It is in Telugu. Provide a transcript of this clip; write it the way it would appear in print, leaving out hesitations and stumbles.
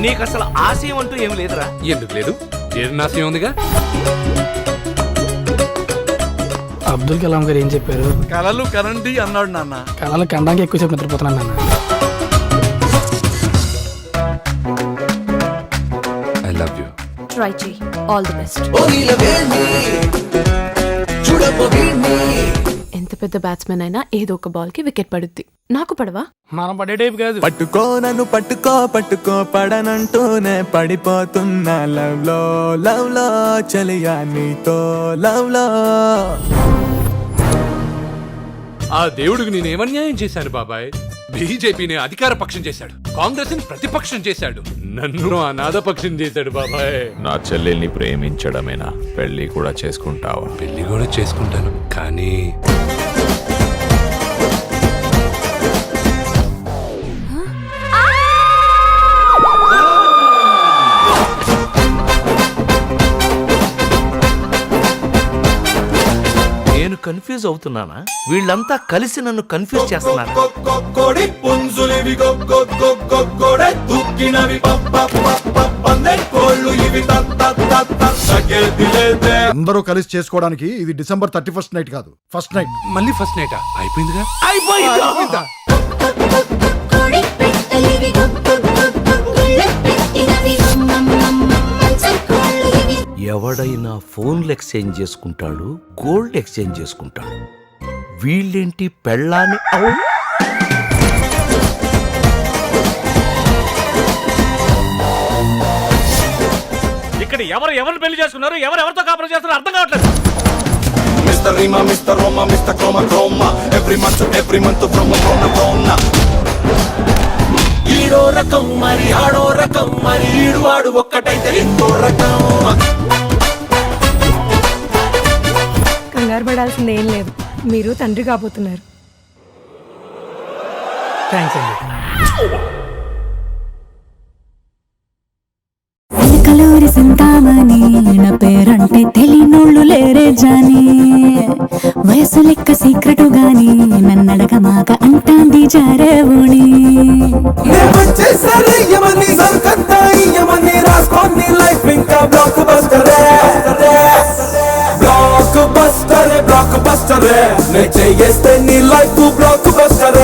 నీకు అసలు ఆశయం అంటూ ఏమి లేదురా? ఎందుకు లేదు? ఏనాశయం ఉందిగా. అబ్దుల్ కలాం గారు ఏం చెప్పారు? కలలు కనండి అన్నాడు నాన్న. కళలు కనడానికి ఎక్కువ సేపు నిద్రపోతున్నాను నాన్న. I love you. ట్రై చేయి. All the best. ఎంత పెద్ద బ్యాట్స్మెన్ అయినా ఏదో ఒక బాల్ కి వికెట్ పడుద్ది. నాకు పడవా? మనం పడే టైప్ కాదు. పట్టుకో నన్ను పట్టుకో పట్టుకో పడనంటూనే పడిపోతున్నా లవ్ లో చలియా నీతో లవ్ లో. ఆ దేవుడికి నేనేమన్యాయం చేశాను బాబాయ్? బీజేపీని అధికార పక్షం చేశాడు, కాంగ్రెస్ ని ప్రతిపక్షం చేశాడు, నన్ను అనాథ పక్షం చేశాడు బాబాయ్. నా చెల్లెల్ని ప్రేమించడమేనా? పెళ్లి కూడా చేసుకుంటావా? పెళ్లి కూడా చేసుకుంటాను, కానీ నేను కన్ఫ్యూజ్ అవుతున్నానా? వీళ్ళంతా కలిసి నన్ను కన్ఫ్యూజ్ చేస్తున్నారు. అందరూ కలిసి చేసుకోవడానికి ఇది December 31st నైట్ కాదు, ఫస్ట్ నైట్. మళ్ళీ ఫస్ట్ నైటా? అయిపోయిందిగా. అయిపోయిందా? ఎవడైనా ఫోన్లు ఎక్స్చేంజ్ చేసుకుంటాడు, గోల్డ్ ఎక్స్చేంజ్ చేసుకుంటాడు. వీళ్ళేంటి పెళ్ళాన్ని ఇక్కడ ఎవరిని పెళ్లి చేసుకున్నారు, ఎవరితో కాపురం చేస్తున్నారు అర్థం కావట్లేదు. Mr. Rima, Mr. Roma, Mr. Chroma Chroma. Every month from a ఈడో రకం మరి ఆడో రకం మరి ఈడు వాడు ఒక్కటైతే ఇంకో రకం. కంగారు పడాల్సింది ఏం లేదు, మీరు తండ్రి కాబోతున్నారు. థ్యాంక్స్ అండి. కలూరి సంతామని నా పేరంటే తెలియనోళ్ళు లేరే జాని. వయసు లెక్క సీక్రెటు గాని నన్నడగమాక అంటాంది జారేవుని. లైఫ్ ఇంకా బ్లాక్ బస్టరే బ్లాక్ బస్టరే బ్లాక్ బస్టరే. నే చేస్తే నీ లైఫ్ బ్లాక్ బస్టరే.